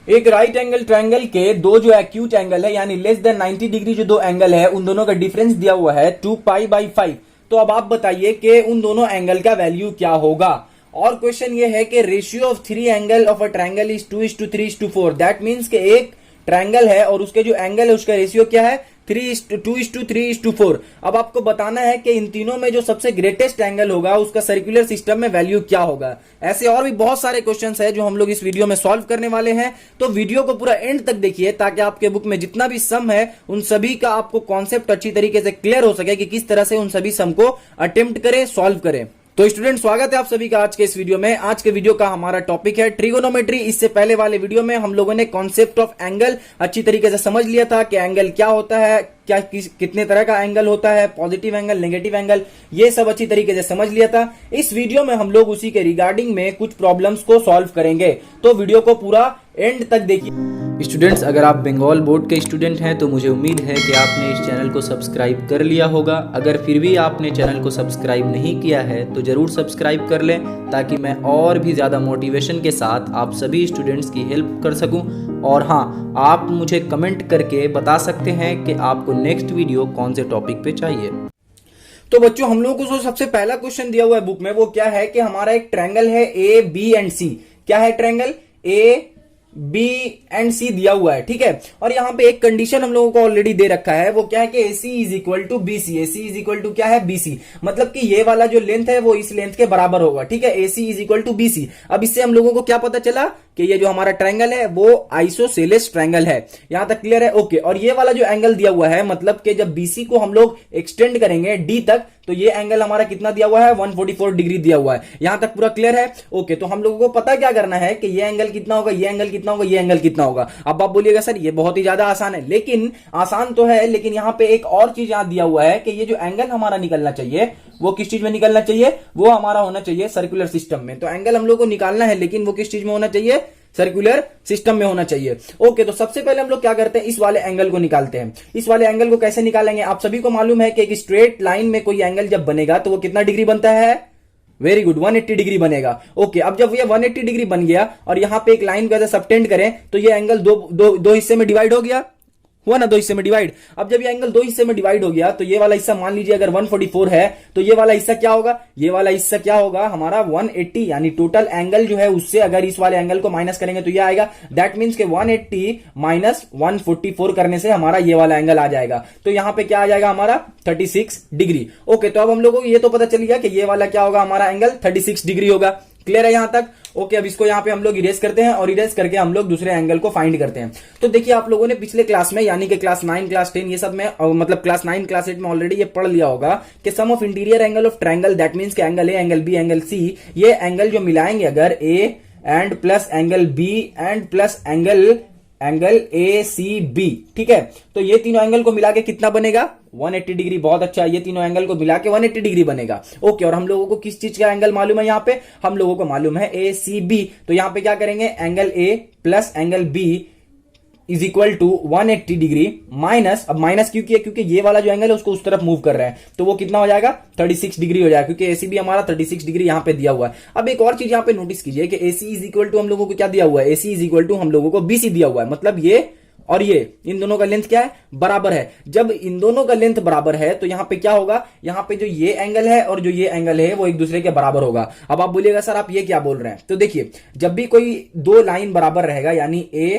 एक right angle triangle के दो जो एक्यूट एंगल है यानी लेस देन 90 डिग्री जो दो एंगल है उन दोनों का डिफरेंस दिया हुआ है 2π/5। तो अब आप बताइए कि उन दोनों एंगल का वैल्यू क्या होगा। और क्वेश्चन ये है कि ratio of three angle of a triangle is 2:3:4। That means कि एक ट्रायंगल है और उसके जो एंगल है उसका रेशियो क्या है 2:3:4। अब आपको बताना है कि इन तीनों में जो सबसे ग्रेटेस्ट एंगल होगा उसका सर्कुलर सिस्टम में वैल्यू क्या होगा। ऐसे और भी बहुत सारे क्वेश्चंस है जो हम लोग इस वीडियो में सॉल्व करने वाले हैं। तो वीडियो को पूरा एंड तक देखिए ताकि आपके बुक में जितना भी सम है उन सभी का आपको कॉन्सेप्ट अच्छी तरीके से क्लियर हो सके कि किस तरह से उन सभी सम को अटेम्प्ट करें, सॉल्व करें। तो स्टूडेंट, स्वागत है आप सभी का आज के इस वीडियो में। आज के वीडियो का हमारा टॉपिक है ट्रिगोनोमेट्री। इससे पहले वाले वीडियो में हम लोगों ने कॉन्सेप्ट ऑफ एंगल अच्छी तरीके से समझ लिया था कि एंगल क्या होता है, क्या कितने तरह का एंगल होता है, पॉजिटिव एंगल, नेगेटिव एंगल, ये सब अच्छी तरीके से समझ लिया था। इस वीडियो में हम लोग उसी के रिगार्डिंग में कुछ प्रॉब्लम्स को सॉल्व करेंगे। तो वीडियो को पूरा एंड तक देखिए। स्टूडेंट्स, अगर आप बंगाल बोर्ड के स्टूडेंट हैं तो मुझे उम्मीद है कि आपने इस चैनल को सब्सक्राइब कर लिया होगा। अगर फिर भी आपने चैनल को सब्सक्राइब नहीं किया है तो जरूर सब्सक्राइब कर लें ताकि मैं और भी ज़्यादा मोटिवेशन के साथ आप सभी स्टूडेंट्स की हेल्प कर सकूं। और हाँ, आप मुझे कमेंट करके बता सकते हैं कि आपको नेक्स्ट वीडियो कौन से टॉपिक पे चाहिए। तो बच्चों, हम लोगों को जो सबसे पहला क्वेश्चन दिया हुआ है बुक में वो क्या है कि हमारा एक ट्रायंगल है ए बी एंड सी। क्या है ट्रायंगल ए बी एंड सी दिया हुआ है, ठीक है। और यहाँ पे एक कंडीशन हम लोगों को ऑलरेडी दे रखा है, वो क्या है कि AC is equal to BC। AC is equal to क्या है BC, मतलब कि ये वाला जो लेंथ है वो इस लेंथ के बराबर होगा, ठीक है। AC is equal to BC। अब इससे हम लोगों को क्या पता चला कि ये जो हमारा ट्रायंगल है वो आइसोसेलेस ट्रायंगल है। यहां तक क्लियर है? ओके। और ये वाला जो एंगल दिया हुआ है, मतलब कि जब BC को हम लोग एक्सटेंड करेंगे D तक तो ये एंगल हमारा कितना दिया हुआ है 144 डिग्री दिया हुआ है। यहां तक पूरा क्लियर है? ओके। तो हम लोगों को पता क्या करना है कि ये एंगल कितना होगा, ये एंगल कितना होगा, ये एंगल कितना होगा। अब आप बोलिएगा सर ये बहुत ही ज्यादा आसान है, लेकिन आसान तो है, लेकिन यहां पे एक और चीज यहां दिया हुआ है कि ये जो एंगल हमारा निकलना चाहिए वो किस चीज में निकलना चाहिए, वो हमारा होना चाहिए सर्कुलर सिस्टम में। तो एंगल हम लोग को निकालना है, लेकिन वो किस चीज में होना चाहिए, सर्कुलर सिस्टम में होना चाहिए। ओके। तो सबसे पहले हम लोग क्या करते हैं, इस वाले एंगल को निकालते हैं। इस वाले एंगल को कैसे निकालेंगे? आप सभी को मालूम है कि एक स्ट्रेट लाइन में कोई एंगल जब बनेगा तो वो कितना डिग्री बनता है? वेरी गुड, 180 डिग्री बनेगा। ओके। अब जब ये 180 डिग्री बन गया और यहां पे एक लाइन को ऐसे सबटेंड करें तो ये एंगल दो हिस्से में डिवाइड हो गया, हुआ ना, दो हिस्से में डिवाइड। अब जब ये एंगल दो हिस्से में डिवाइड हो गया तो ये वाला हिस्सा मान लीजिए अगर 144 है तो ये वाला हिस्सा क्या होगा, ये वाला हिस्सा क्या होगा हमारा 180, यानी टोटल एंगल जो है उससे अगर इस वाले एंगल को माइनस करेंगे तो ये आएगा। दैट मींस के 180 माइनस 144 करने से हमारा ये वाला एंगल आ जाएगा। तो यहां पे क्या आ जाएगा हमारा 36 डिग्री। ओके। तो अब हम लोगों को ये तो पता चल गया कि ये वाला क्या होगा, हमारा एंगल 36 डिग्री होगा। क्लियर है यहां तक? ओके। अब इसको यहां पे हम लोग इरेज करते हैं और इरेज करके हम लोग दूसरे एंगल को फाइंड करते हैं। तो देखिए, आप लोगों ने पिछले क्लास में यानी कि क्लास 9, क्लास 10 ये सब में, मतलब क्लास 9, क्लास 8 में ऑलरेडी ये पढ़ लिया होगा कि sum of interior angle of triangle, that means कि angle A, angle B, angle C, ये एंगल जो मिलाएंगे अगर A and plus angle B and plus angle ACB, ठीक है, तो ये तीनों एंगल को मिला के कितना बनेगा 180 डिग्री। बहुत अच्छा, ये तीनों एंगल को मिला के 180 डिग्री बनेगा। ओके। और हम लोगों को किस चीज का एंगल मालूम है, यहाँ पे हम लोगों को मालूम है ACB। तो यहाँ पे क्या करेंगे, angle A plus angle B is equal to 180 degree minus, अब माइनस क्यों किया, क्योंकि ये वाला जो एंगल है उसको उस तरफ मूव कर रहे हैं तो वो कितना हो जाएगा 36 डिग्री हो जाएगा, क्योंकि ACB हमारा 36 डिग्री यहां पे दिया हुआ है। अब एक और चीज यहां पे नोटिस कीजिए कि AC इज इक्वल टू हम लोगों को क्या दिया हुआ है, AC इज इक्वल टू हम लोगों को BC दिया हुआ है, मतलब ये और ये इन दोनों का लेंथ क्या है, बराबर है। जब इन दोनों का लेंथ बराबर है तो यहां पे क्या होगा, यहां पे जो ये एंगल है और जो ये एंगल है वो एक दूसरे के बराबर होगा। अब आप बोलिएगा सर आप ये क्या बोल रहे हैं, तो देखिए, जब भी कोई दो लाइन बराबर रहेगा यानी A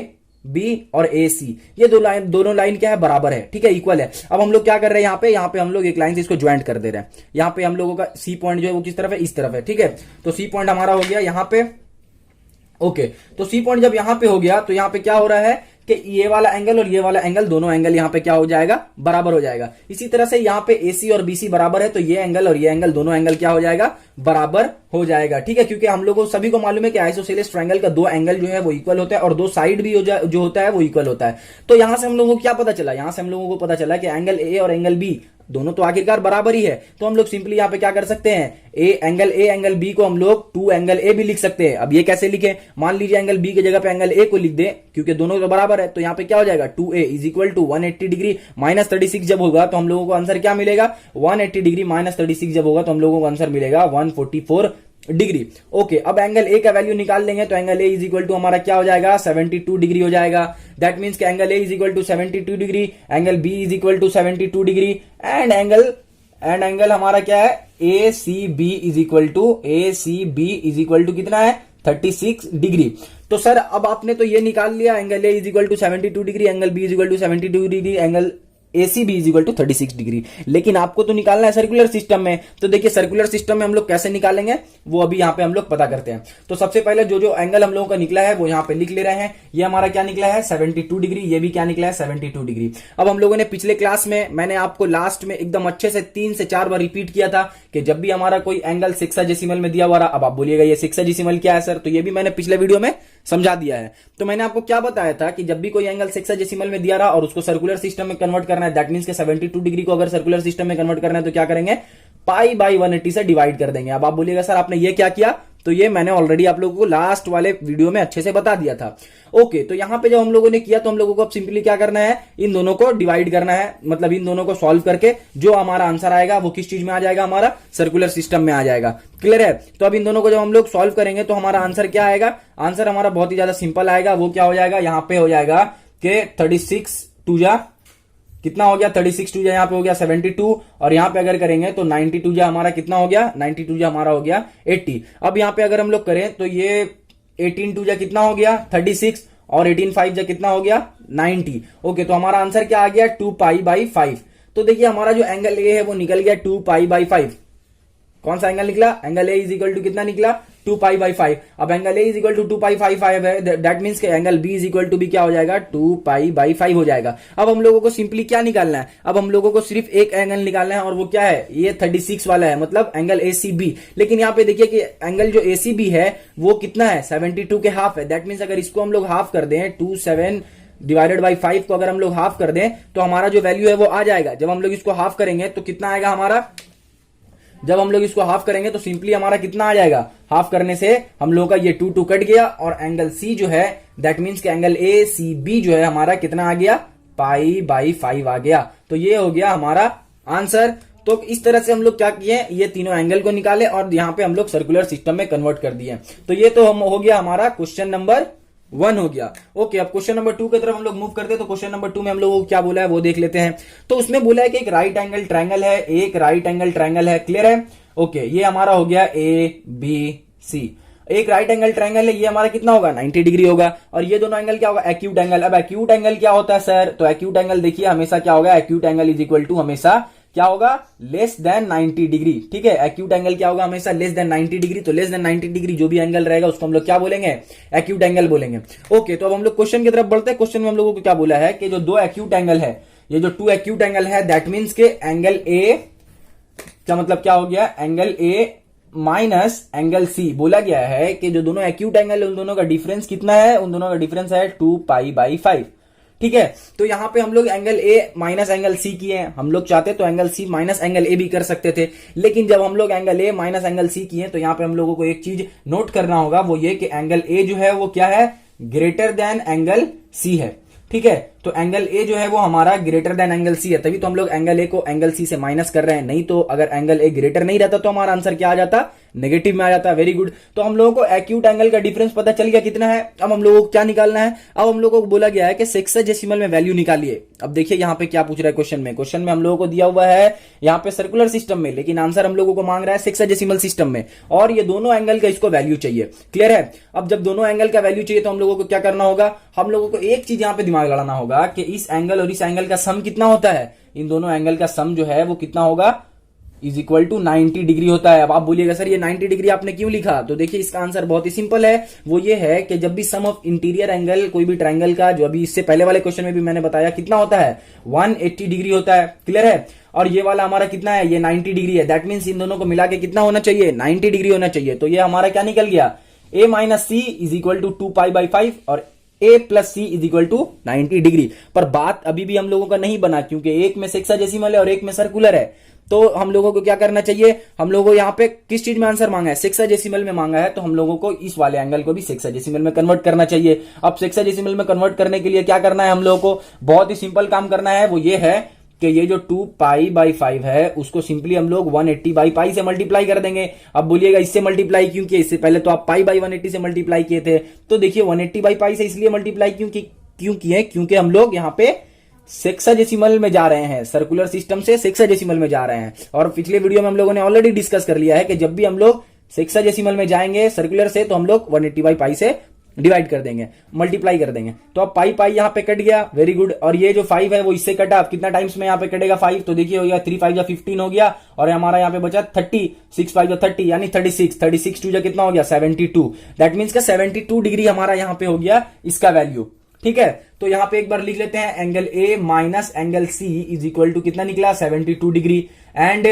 B और AC, ये दोनों लाइन क्या है, बराबर है, ठीक है, इक्वल है। अब हम लोग क्या कर रहे हैं, यहाँ पे हम लोग एक लाइन से इसको ज्वाइंट कर दे रहे हैं। यहाँ पे हम लोगों का C पॉइंट जो है वो किस तरफ है, इस तरफ है, ठीक है। तो C पॉइंट हमारा हो गया यहाँ पे। ओके। तो C पॉइंट जब यहाँ पे हो गया तो यहाँ पे क्या हो रहा है कि ये वाला एंगल और ये वाला एंगल, दोनों एंगल यहाँ पे क्या हो जाएगा, बराबर हो जाएगा। इसी तरह से यहाँ पे AC और BC बराबर है तो ये एंगल और ये एंगल, दोनों एंगल क्या हो जाएगा, बराबर हो जाएगा, ठीक है। क्योंकि हम लोगों सभी को मालूम है कि आइसोसेलेस ट्रायंगल का दो एंगल जो है वो इक्वल होता है और दो साइड भी जो होता है वो इक्वल होता है। तो यहां से हम लोगों को क्या पता चला, यहां से हम लोगों को पता चला कि एंगल A और एंगल B दोनों तो आखिरकार बराबर ही है। तो हम लोग सिंपली यहाँ पे क्या कर सकते हैं, एंगल A एंगल B को हम लोग 2 एंगल A भी लिख सकते हैं। अब ये कैसे लिखे, मान लीजिए एंगल B की जगह पे एंगल A को लिख दें, क्योंकि दोनों तो बराबर है। तो यहाँ पे क्या हो जाएगा 2A is equal to 180 degree minus 36 जब होगा तो हम लोगों को आंसर क्या मिलेगा, 180 डिग्री माइनस 36 जब होगा तो हम लोगों को आंसर मिलेगा 144 डिग्री। ओके, अब एंगल ए का वैल्यू निकाल लेंगे तो angle A is equal to हमारा क्या हो जाएगा 72 डिग्री हो जाएगा। दैट मीन्स कि angle A is equal to 72 degree, angle B is equal to 72 degree and angle हमारा क्या है A C B is equal to कितना है 36 डिग्री। तो सर अब आपने तो ये निकाल लिया angle A is equal to 72 degree, angle B is equal to 72 degree, angle ACB is equal to 36 degree, लेकिन आपको तो निकालना है सर्कुलर सिस्टम में। तो देखिए सर्कुलर सिस्टम में हम लोग कैसे निकालेंगे वो अभी यहाँ पे हम लोग पता करते हैं। तो सबसे पहले जो एंगल हम लोगों का निकला है वो यहाँ पे लिख ले रहे हैं। ये हमारा क्या निकला है 72 डिग्री, ये भी क्या निकला है 72 डिग्री। अब हम लोगों ने पिछले क्लास में मैंने आपको लास्ट में एकदम अच्छे से 3 से 4 बार रिपीट किया था कि जब भी हमारा कोई एंगल सेक्साडेसिमल में दिया हुआ रहा, अब आप बोलिएगा ये सेक्साडेसिमल क्या है सर, तो ये भी मैंने पिछले वीडियो में समझा दिया है। तो मैंने आपको क्या बताया था कि जब भी कोई एंगल सेक्साडेसिमल में दिया रहा और उसको सर्कुलर सिस्टम में कन्वर्ट करना है, दैट मींस के 72 डिग्री को अगर सर्कुलर सिस्टम में कन्वर्ट करना है तो क्या करेंगे पाई बाई 180 से डिवाइड कर देंगे। अब आप बोलिएगा सर आपने ये क्या किया, तो ये मैंने ऑलरेडी आप लोगों को लास्ट वाले वीडियो में अच्छे से बता दिया था। ओके, तो यहां पे जब हम लोगों ने किया तो हम लोगों को अब सिंपली क्या करना है, इन दोनों को डिवाइड करना है, मतलब इन दोनों को सॉल्व करके जो हमारा आंसर आएगा वो किस चीज में आ जाएगा, हमारा सर्कुलर सिस्टम में आ जाएगा। क्लियर है? तो अब इन दोनों को जब हम लोग सॉल्व करेंगे तो हमारा आंसर क्या आएगा, आंसर हमारा बहुत ही ज्यादा सिंपल आएगा। वो क्या हो जाएगा, यहां पे हो जाएगा कि 36 टू जा कितना हो गया 36 टू जा यहाँ पे हो गया 72 और यहाँ पे अगर करेंगे तो 92 जा हमारा कितना हो गया 92 जा हमारा हो गया 80। अब यहाँ पे अगर हम लोग करें तो ये 18 टू जा कितना हो गया 36 और 18 5 जा कितना हो गया 90। ओके, तो हमारा आंसर क्या आ गया 2 पाई बाई 5। तो देखिए हमारा जो एंगल ए है वो निकल गया 2 पाई बाई 5। कौन सा एंगल निकला, angle A is equal to कितना निकला 2 पाई बाई 5। अब angle A is equal to 2 pi 5 है, दैट मींस के angle B is equal to भी क्या हो जाएगा 2 पाई बाई 5 हो जाएगा। अब हम लोगों को सिंपली क्या निकालना है, अब हम लोगों को सिर्फ एक एंगल निकालना है और वो क्या है, ये 36 वाला है, मतलब एंगल ACB। लेकिन यहाँ पे देखिए कि एंगल जो ACB है वो कितना है 72 के हाफ है। दैट मीन्स अगर इसको हम लोग हाफ कर दें 27 डिवाइडेड बाई 5 को अगर हम लोग हाफ कर दें तो हमारा जो वैल्यू है वो आ जाएगा। जब हम लोग इसको हाफ करेंगे तो कितना आएगा हमारा, जब हम लोग इसको हाफ करेंगे तो सिंपली हमारा कितना आ जाएगा, हाफ करने से हम लोग का ये 2 कट गया और एंगल C जो है दैट मींस के एंगल ACB जो है हमारा कितना आ गया पाई बाई 5 आ गया। तो ये हो गया हमारा आंसर। तो इस तरह से हम लोग क्या किए, ये तीनों एंगल को निकाले और यहाँ पे हम लोग सर्कुलर सिस्टम में कन्वर्ट कर दिए। तो ये तो हम हो गया हमारा क्वेश्चन नंबर 1 हो गया। ओके, अब क्वेश्चन नंबर 2 की तरफ हम लोग मूव करते हैं। तो क्वेश्चन नंबर 2 में हम लोगों को क्या बोला है वो देख लेते हैं। तो उसमें बोला है कि एक राइट एंगल ट्रायंगल है, एक राइट एंगल ट्रायंगल है। क्लियर है? ओके, ये हमारा हो गया ABC। एक राइट एंगल ट्रायंगल है, ये हमारा कितना होगा 90 डिग्री होगा और ये दोनों एंगल क्या होगा एक्यूट एंगल। अब एक्यूट एंगल क्या होता है सर, तो एक्यूट एंगल देखिए हमेशा क्या होगा, acute angle is equal to हमेशा क्या होगा लेस देन 90 डिग्री। ठीक है, एक्यूट एंगल क्या होगा हमेशा लेस देन 90 डिग्री। तो लेस देन 90 डिग्री जो भी एंगल रहेगा उसको हम लोग क्या बोलेंगे, एक्यूट एंगल बोलेंगे। ओके, तो अब हम लोग क्वेश्चन की तरफ बढ़ते हैं। क्वेश्चन में हम लोगों को क्या बोला है कि जो दो एक्यूट एंगल है, ये जो 2 एक्यूट एंगल है दैट मीन्स के एंगल ए क्या मतलब क्या हो गया, angle A minus angle C. बोला गया है कि जो दोनों एक्यूट एंगल है उन दोनों का डिफरेंस कितना है, उन दोनों का डिफरेंस है 2 पाई बाई 5। ठीक है, तो यहां पे हम लोग angle A minus angle C किए हैं। हम लोग चाहते तो angle C minus angle A भी कर सकते थे, लेकिन जब हम लोग angle A minus angle C किए तो यहां पे हम लोगों को एक चीज नोट करना होगा, वो ये कि एंगल ए जो है वो क्या है, ग्रेटर देन एंगल सी है। ठीक है, तो एंगल ए जो है वो हमारा ग्रेटर देन एंगल सी है, तभी तो हम लोग एंगल ए को एंगल सी से माइनस कर रहे हैं। नहीं तो अगर एंगल ए ग्रेटर नहीं रहता तो हमारा आंसर क्या आ जाता, नेगेटिव में आ जाता। Very good. तो हम लोगों को एक्यूट एंगल का डिफरेंस पता चल गया कितना है। अब हम लोगों को क्या निकालना है, अब हम लोगों को बोला गया है कि सेक्साडेसिमल में वैल्यू निकालिए। अब देखिए यहाँ पे क्या पूछ रहा है क्वेश्चन में, क्वेश्चन में हम लोगों को दिया हुआ है यहाँ पे सर्कुलर सिस्टम में, लेकिन आंसर हम लोगों को मांग रहा है सेक्साडेसिमल सिस्टम में, और ये दोनों एंगल का इसको वैल्यू चाहिए। क्लियर है? अब जब दोनों एंगल का वैल्यू चाहिए तो हम लोगों को क्या करना होगा, हम लोगों को एक चीज यहाँ पे दिमाग लड़ाना होगा कि इस एंगल और इस एंगल का सम कितना होता है। इन दोनों एंगल का सम जो है वो कितना होगा, इज इक्वल टू 90 डिग्री होता है। अब आप बोलिएगा सर ये 90 डिग्री आपने क्यों लिखा, तो देखिए इसका आंसर बहुत ही सिंपल है। वो ये है कि जब भी सम ऑफ इंटीरियर एंगल कोई भी ट्रायंगल का, जो अभी इससे पहले वाले क्वेश्चन में भी मैंने बताया कितना होता है 180 डिग्री होता है। क्लियर है? और ये वाला हमारा कितना है, ये 90 डिग्री है। दैट मीन्स इन दोनों को मिला के कितना होना चाहिए, 90 डिग्री होना चाहिए। तो ये हमारा क्या निकल गया, a minus C is equal to 2 pi by 5 और a plus C is equal to 90 degree. पर बात अभी भी हम लोगों का नहीं बना, क्योंकि एक में सेक्साडेसिमल है और एक में सर्कुलर है। तो हम लोगों को क्या करना चाहिए, हम लोगों को यहाँ पे किस चीज में आंसर मांगा है, सेक्साडेसिमल में मांगा है, तो हम लोगों को इस वाले एंगल को भी सेक्साडेसिमल में कन्वर्ट करना चाहिए। अब सेक्साडेसिमल में कन्वर्ट करने के लिए क्या करना है हम लोगों को, बहुत ही सिंपल काम करना है। वो ये है कि ये जो 2π/5 है उसको सिंपली हम लोग 180/π से मल्टीप्लाई कर देंगे। अब बोलिएगा इससे मल्टीप्लाई क्यों किया, इससे पहले तो आप π/180 से मल्टीप्लाई किए थे। तो देखिए 180/π से इसलिए मल्टीप्लाई क्यों किए, क्योंकि हम लोग यहाँ पे सेक्साडेसिमल में जा रहे हैं, सर्कुलर सिस्टम से सेक्साडेसिमल में जा रहे हैं। और पिछले वीडियो में हम लोगों ने ऑलरेडी डिस्कस कर लिया है कि जब भी हम लोग सेक्साडेसिमल में जाएंगे सर्कुलर से तो हम लोग 180/π से डिवाइड कर देंगे, मल्टीप्लाई कर देंगे। तो अब पाई यहाँ पे कट गया, वेरी गुड। और ये जो 5 है वो इससे कटा, अब कितना टाइम्स में यहाँ पे कटेगा 5, तो देखिए हो गया 3 5 15 हो गया, और हमारा यहाँ पे बचा 30, 6 5 30 यानी 36, 36 2 कितना हो गया 72। दैट मीन्स का 72 डिग्री हमारा यहाँ पे हो गया इसका वैल्यू। ठीक है, तो यहाँ पे एक बार लिख लेते हैं, angle A minus angle C is equal to कितना निकला 72 degree, and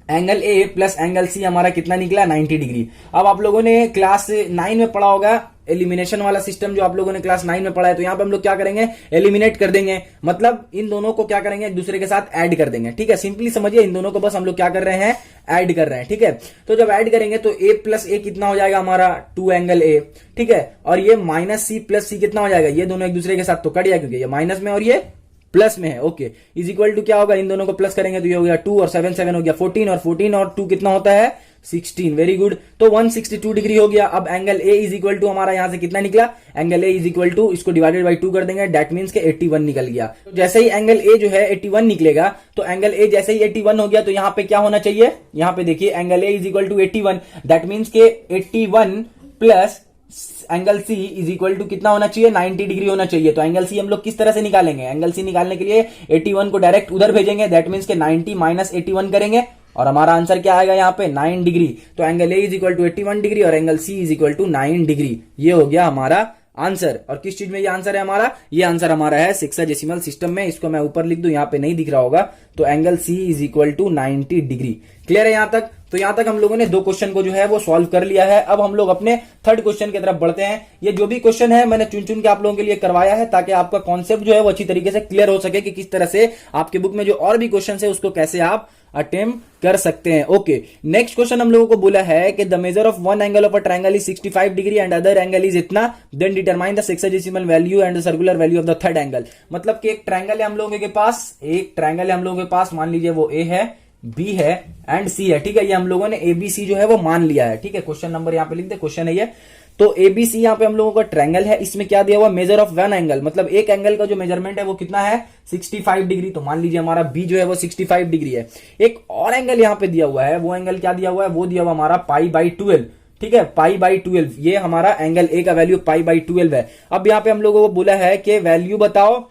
angle A plus angle C हमारा कितना निकला 90 डिग्री। अब आप लोगों ने क्लास 9 में पढ़ा होगा एलिमिनेशन वाला सिस्टम, जो आप लोगों ने क्लास 9 में पढ़ा है। तो यहाँ पे हम लोग क्या करेंगे, एलिमिनेट कर देंगे, मतलब इन दोनों को क्या करेंगे एक दूसरे के साथ ऐड कर देंगे। ठीक है, सिंपली समझिए, इन दोनों को बस हम लोग क्या कर रहे हैं, ऐड कर रहे हैं। ठीक है, तो जब ऐड करेंगे तो a प्लस ए कितना हो जाएगा हमारा 2 एंगल ए। ठीक है, और ये माइनस सी प्लस सी कितना हो जाएगा, ये दोनों एक दूसरे के साथ तो कट जाएगा क्योंकि ये माइनस में और ये प्लस में है। ओके, इज इक्वल टू क्या होगा, इन दोनों को प्लस करेंगे तो ये हो गया 2 और 7 7 हो गया 14, और 14 और 2 कितना होता है 16। वेरी गुड, तो 162 डिग्री हो गया। अब angle A is equal to हमारा यहां से कितना निकला, angle A is equal to इसको डिवाइडेड बाई 2 कर देंगे, दैट मीन्स के 81 निकल गया। तो जैसे ही एंगल ए जो है 81 निकलेगा, तो एंगल ए जैसे ही 81 हो गया तो यहाँ पे क्या होना चाहिए, यहाँ पे देखिए angle A is equal to 81, that means के 81 plus angle C is equal to कितना होना चाहिए 90 डिग्री होना चाहिए। तो एंगल सी हम लोग किस तरह से निकालेंगे, एंगल सी निकालने के लिए 81 को डायरेक्ट उधर भेजेंगे, दैट मीन्स के 90 माइनस 81 करेंगे और हमारा आंसर क्या आएगा यहाँ पे 9 डिग्री। तो angle A is equal to 81 degree और angle C is equal to 9 degree. ये हो गया हमारा आंसर। और किस चीज में ये आंसर है हमारा, ये आंसर हमारा है सेक्साडेसिमल सिस्टम में। इसको मैं ऊपर लिख दूं, यहाँ पे नहीं दिख रहा होगा, तो angle C is equal to 90 degree. Clear है यहाँ तक? तो यहां तक हम लोगों ने 2 क्वेश्चन को जो है वो सॉल्व कर लिया है। अब हम लोग अपने थर्ड क्वेश्चन की तरफ बढ़ते हैं। ये जो भी क्वेश्चन है मैंने चुन चुन के आप लोगों के लिए करवाया है, ताकि आपका कॉन्सेप्ट जो है वो अच्छी तरीके से क्लियर हो सके कि किस तरह से आपके बुक में जो और भी क्वेश्चन है उसको कैसे आप अटेम्प्ट कर सकते हैं। ओके, नेक्स्ट क्वेश्चन हम लोगों को बोला है कि the measure of one angle of a triangle is 65 degree and other angle is इतना, then determine the sexadecimal value and the circular value of the third angle. मतलब कि एक ट्रायंगल है हम लोगों के पास, एक ट्रायंगल है हम लोगों के पास, मान लीजिए वो ए है, बी है एंड सी है। ठीक है, ये हम लोगों ने एबीसी जो है वो मान लिया है। ठीक है, क्वेश्चन नंबर यहाँ पे लिख दे, क्वेश्चन है ये। तो एबीसी यहाँ पे हम लोगों का ट्रायंगल है, इसमें क्या दिया हुआ, मेजर ऑफ वन एंगल, मतलब एक एंगल का जो मेजरमेंट है वो कितना है 65 डिग्री। तो मान लीजिए हमारा बी जो है वो 65 डिग्री है। एक और एंगल यहाँ पे दिया हुआ है, वो एंगल क्या दिया हुआ है, वो दिया हुआ हमारा π/12। ठीक है, π/12, ये हमारा एंगल ए का वैल्यू π/12 है। अब यहाँ पे हम लोगों को बोला है कि वैल्यू बताओ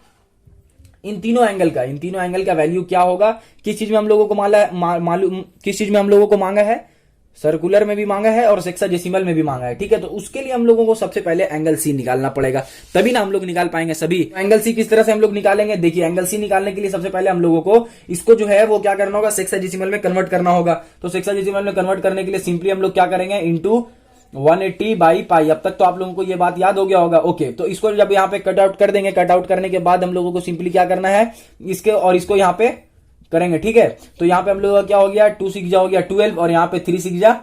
इन तीनों एंगल का वैल्यू क्या होगा। किस चीज में हम लोगों को मालूम, किस चीज में हम लोगों को मांगा है, सर्कुलर में भी मांगा है और सेक्साडेसिमल में भी मांगा है। ठीक है, तो उसके लिए हम लोगों को सबसे पहले एंगल सी निकालना पड़ेगा, तभी ना हम लोग निकाल पाएंगे सभी। एंगल सी किस तरह से हम लोग निकालेंगे, देखिए एंगल सी निकालने के लिए सबसे पहले हम लोगों को इसको जो है वो क्या करना होगा, सेक्साडेसिमल में कन्वर्ट करना होगा। तो सेक्साडेसिमल में कन्वर्ट करने के लिए सिंपली हम लोग क्या करेंगे, इंटू 180/π। अब तक तो आप लोगों को ये बात याद हो गया होगा। ओके, तो इसको जब यहाँ पे कट आउट कर देंगे, कट आउट करने के बाद हम लोगों को सिंपली क्या करना है, इसके और इसको यहाँ पे करेंगे। ठीक है, तो यहाँ पे हम लोगों का क्या हो गया, 2 6 जा हो गया 12 और यहाँ पे 3 6 जा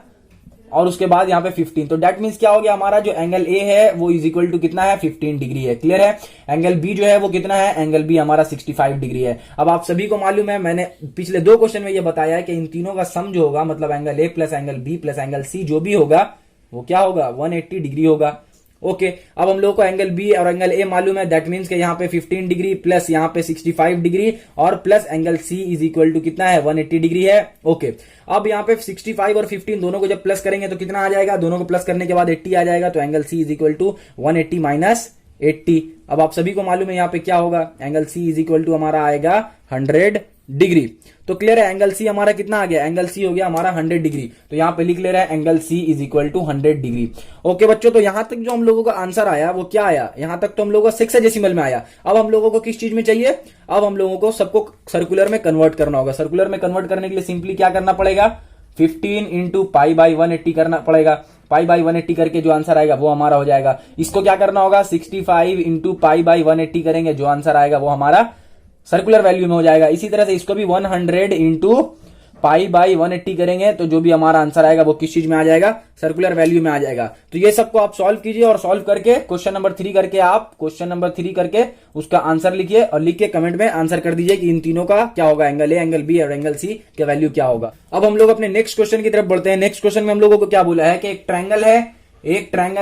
और उसके बाद यहाँ पे 15। तो दैट मीन्स क्या हो गया, हमारा जो एंगल ए है वो इज इक्वल टू कितना है 15 डिग्री है। क्लियर है? एंगल बी जो है वो कितना है, एंगल बी हमारा 65 डिग्री है। अब आप सभी को मालूम है, मैंने पिछले 2 क्वेश्चन में ये बताया है कि इन तीनों का सम जो होगा, मतलब angle A plus angle B plus angle C जो भी होगा वो क्या होगा 180 डिग्री होगा। ओके, अब हम लोगों को एंगल बी और एंगल ए मालूम है, दैट मीन्स के यहाँ पे 15 डिग्री प्लस यहाँ पे 65 डिग्री और plus angle C is equal to कितना है 180 डिग्री है। ओके, अब यहाँ पे 65 और 15 दोनों को जब प्लस करेंगे तो कितना आ जाएगा, दोनों को प्लस करने के बाद 80 आ जाएगा। तो angle C is equal to 180 minus 80। अब आप सभी को मालूम है यहाँ पे क्या होगा, angle C is equal to हमारा आएगा 100 डिग्री। तो क्लियर है, एंगल सी हमारा कितना आ गया, एंगल सी हो गया हमारा 100 डिग्री। तो यहाँ पे लिख ले रहा है angle C is equal to 100 degree. Okay बच्चों, तो यहां तक जो हम लोगों का आंसर आया वो क्या आया, यहां तक तो हम लोगों का सेक्साडेसिमल में आया। अब हम लोगों को किस चीज में चाहिए, अब हम लोगों को सबको सर्कुलर में कन्वर्ट करना होगा। सर्कुलर में कन्वर्ट करने के लिए सिंपली क्या करना पड़ेगा, 15 इंटू π/180 करना पड़ेगा। π/180 करके जो आंसर आएगा वो हमारा हो जाएगा। इसको क्या करना होगा, 65 इंटू π/180 करेंगे, जो आंसर आएगा वो हमारा सर्कुलर वैल्यू में हो जाएगा। इसी तरह से इसको भी 100 इंटू पाई बाई 180 करेंगे तो जो भी हमारा आंसर आएगा वो किस चीज में आ जाएगा, सर्कुलर वैल्यू में आ जाएगा। तो ये सबको आप सॉल्व कीजिए और सॉल्व करके क्वेश्चन नंबर 3 करके आप क्वेश्चन नंबर 3 करके उसका आंसर लिखिए और लिख के कमेंट में आंसर कर दीजिए कि इन तीनों का क्या होगा, एंगल ए, एंगल बी और एंगल सी का वैल्यू क्या होगा। अब हम लोग अपने नेक्स्ट क्वेश्चन की तरफ बढ़ते हैं। नेक्स्ट क्वेश्चन में हम लोगों को क्या बोला है कि एक ट्रायंगल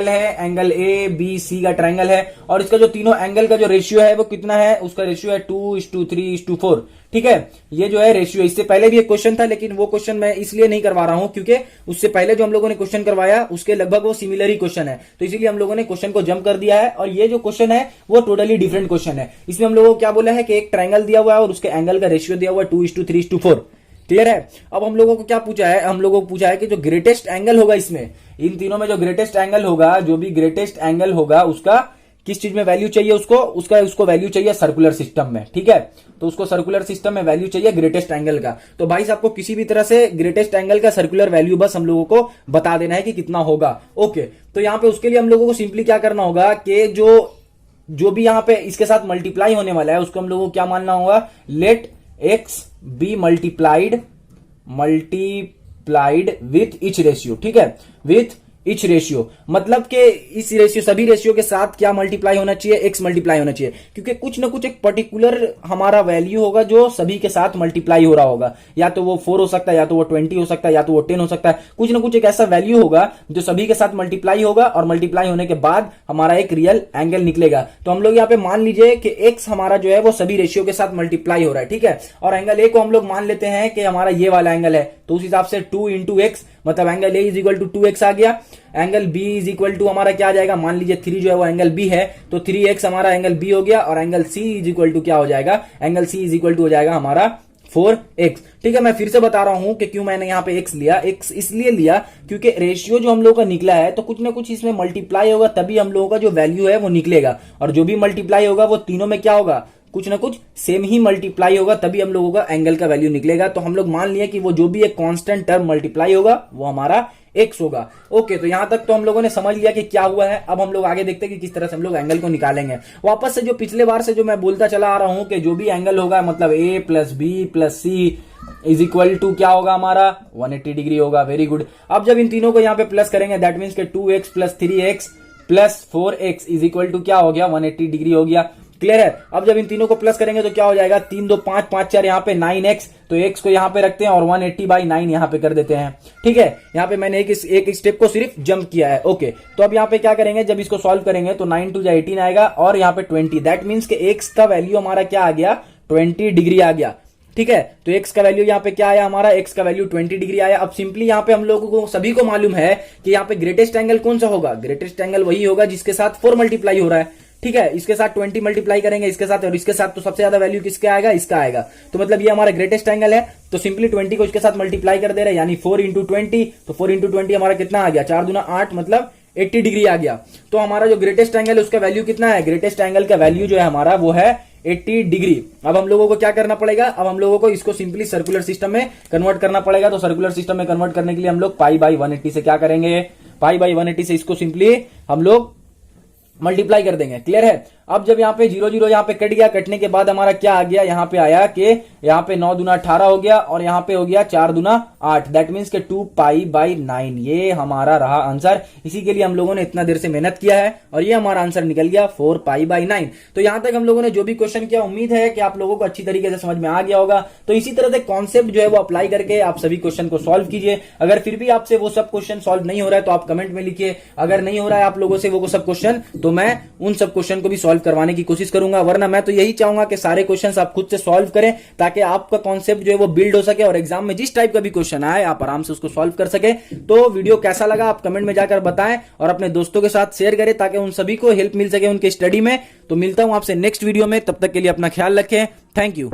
है, एंगल ए बी सी का ट्रायंगल है और इसका जो तीनों एंगल का जो रेशियो है वो कितना है, उसका रेशियो है 2:3:4। ठीक है, ये जो है रेशियो, इससे पहले भी एक क्वेश्चन था लेकिन वो क्वेश्चन मैं इसलिए नहीं करवा रहा हूं क्योंकि उससे पहले जो हम लोगों ने क्वेश्चन करवाया उसके लगभग वो सिमिलर ही क्वेश्चन है, तो इसीलिए हम लोगों ने क्वेश्चन को जंप कर दिया है। और ये जो क्वेश्चन है वो टोटली डिफरेंट क्वेश्चन है। इसमें हम लोगों को क्या बोला है कि एक ट्रायंगल दिया हुआ है और उसके एंगल का रेशियो दिया हुआ है 2:3:4। क्लियर है। अब हम लोगों को क्या पूछा है, हम लोगों को पूछा है कि जो ग्रेटेस्ट एंगल होगा इसमें, इन तीनों में जो ग्रेटेस्ट एंगल होगा, जो भी ग्रेटेस्ट एंगल होगा उसका किस चीज में वैल्यू चाहिए, उसको वैल्यू चाहिए सर्कुलर सिस्टम में। ठीक है, तो उसको सर्कुलर सिस्टम में वैल्यू चाहिए ग्रेटेस्ट एंगल का। तो भाई साहब को किसी भी तरह से ग्रेटेस्ट एंगल का सर्कुलर वैल्यू बस हम लोगों को बता देना है कि कितना होगा। ओके, तो यहां पे उसके लिए हम लोगों को सिंपली क्या करना होगा कि जो भी यहां पे इसके साथ मल्टीप्लाई होने वाला है उसको हम लोगों को क्या मानना होगा, let X be multiplied with each ratio. ठीक है, विथ इच रेशियो मतलब कि इस रेशियो, सभी रेशियो के साथ क्या मल्टीप्लाई होना चाहिए, एक्स मल्टीप्लाई होना चाहिए, क्योंकि कुछ ना कुछ एक पर्टिकुलर हमारा वैल्यू होगा जो सभी के साथ मल्टीप्लाई हो रहा होगा। या तो वो 4 हो सकता है, या तो वो 20 हो सकता है, या तो वो 10 हो सकता है। कुछ ना कुछ एक ऐसा वैल्यू होगा जो सभी के साथ मल्टीप्लाई होगा और मल्टीप्लाई होने के बाद हमारा एक रियल एंगल निकलेगा। तो हम लोग यहाँ पे मान लीजिए कि एक्स हमारा जो है वो सभी रेशियो के साथ मल्टीप्लाई हो रहा है। ठीक है, और एंगल ए को हम लोग मान लेते हैं कि हमारा ये वाला एंगल है, तो उस हिसाब से 2 × x मतलब angle A is equal to 2x आ गया। Angle B is equal to हमारा क्या आ जाएगा, मान लीजिए 3 जो है वो एंगल बी है, तो 3x हमारा एंगल बी हो गया। और angle C is equal to क्या हो जाएगा, angle C is equal to हो जाएगा हमारा 4x। ठीक है, मैं फिर से बता रहा हूं कि क्यों मैंने यहां पे x लिया। x इसलिए लिया क्योंकि रेशियो जो हम लोगों का निकला है तो कुछ ना कुछ इसमें मल्टीप्लाई होगा, तभी हम लोगों का जो वैल्यू है वो निकलेगा। और जो भी मल्टीप्लाई होगा वो तीनों में क्या होगा, कुछ ना कुछ सेम ही मल्टीप्लाई होगा, तभी हम लोगों का एंगल का वैल्यू निकलेगा। तो हम लोग मान लिए कि वो जो भी एक कांस्टेंट टर्म मल्टीप्लाई होगा वो हमारा x होगा। ओके, तो यहां तक तो हम लोगों ने समझ लिया कि क्या हुआ है। अब हम लोग आगे देखते हैं कि किस तरह से हम लोग एंगल को निकालेंगे। वापस से जो पिछले बार से जो मैं बोलता चला आ रहा हूं कि जो भी एंगल होगा मतलब a plus B plus C is equal to क्या होगा हमारा 180 डिग्री होगा। Very good. अब जब इन तीनों को यहाँ पे प्लस करेंगे दैट मीन्स के 2x plus 3x plus 4x is equal to क्या हो गया, 180 डिग्री हो गया। क्लियर है। अब जब इन तीनों को प्लस करेंगे तो क्या हो जाएगा, 3 2 5 5 4 यहाँ पे 9x, तो x को यहाँ पे रखते हैं और 180/9 यहाँ पे कर देते हैं। ठीक है, यहाँ पे मैंने एक स्टेप को सिर्फ जंप किया है। ओके, तो अब यहाँ पे क्या करेंगे, जब इसको सॉल्व करेंगे तो 9 2 18 आएगा और यहाँ पे 20, दैट मीन्स के x का वैल्यू हमारा क्या आ गया, 20 डिग्री आ गया। ठीक है, तो x का वैल्यू यहाँ पे क्या आया हमारा, x का वैल्यू 20 डिग्री आया। अब सिंपली यहाँ पे हम लोगों को सभी को मालूम है कि यहाँ पे ग्रेटेस्ट एंगल कौन सा होगा, ग्रेटेस्ट एंगल वही होगा जिसके साथ 4 मल्टीप्लाई हो रहा है। ठीक है, इसके साथ 20 मल्टीप्लाई करेंगे इसके साथ और इसके साथ, तो सबसे ज्यादा वैल्यू किसका आएगा, इसका आएगा। तो मतलब ये हमारा ग्रेटेस्ट एंगल है, तो सिंपली 20 को इसके साथ मल्टीप्लाई कर दे रहे हैं, यानी 4 × 20, तो 4 × 20 हमारा कितना आ गया, 4 दूना 8 मतलब 80 डिग्री आ गया। तो हमारा जो ग्रेटेस्ट एंगल है उसका वैल्यू कितना है, ग्रेटेस्ट एंगल का वैल्यू जो है हमारा वो है 80 डिग्री। अब हम लोगों को क्या करना पड़ेगा, अब हम लोगों को इसको सिंपली सर्कुलर सिस्टम में कन्वर्ट करना पड़ेगा। तो सर्कुलर सिस्टम में कन्वर्ट करने के लिए हम लोग π/180 से क्या करेंगे, π/180 से इसको सिंपली हम लोग मल्टीप्लाई कर देंगे। क्लियर है। अब जब यहाँ पे 0 0 यहाँ पे कट गया, कटने के बाद हमारा क्या आ गया, यहाँ पे आया कि यहाँ पे 9 दूना 18 हो गया और यहाँ पे हो गया 4 दूना 8, दैट मीन्स के 2π/9 ये हमारा रहा आंसर। इसी के लिए हम लोगों ने इतना देर से मेहनत किया है और ये हमारा आंसर निकल गया 4π/9। तो यहां तक हम लोगों ने जो भी क्वेश्चन किया, उम्मीद है कि आप लोगों को अच्छी तरीके से समझ में आ गया होगा। तो इसी तरह से कॉन्सेप्ट जो है वो अप्लाई करके आप सभी क्वेश्चन को सॉल्व कीजिए। अगर फिर भी आपसे वो सब क्वेश्चन सॉल्व नहीं हो रहा है तो आप कमेंट में लिखिए। अगर नहीं हो रहा है आप लोगों से वो सब क्वेश्चन, तो मैं उन सब क्वेश्चन को भी सॉल्व करवाने की कोशिश करूंगा। वरना मैं तो यही चाहूंगा कि सारे क्वेश्चंस आप खुद से सॉल्व करें ताकि आपका कॉन्सेप्ट जो है वो बिल्ड हो सके और एग्जाम में जिस टाइप का भी क्वेश्चन आए आप आराम से उसको सॉल्व कर सके। तो वीडियो कैसा लगा आप कमेंट में जाकर बताएं और अपने दोस्तों के साथ शेयर करें ताकि उन सभी को हेल्प मिल सके उनके स्टडी में। तो मिलता हूं आपसे नेक्स्ट वीडियो में, तब तक के लिए अपना ख्याल रखें। Thank you.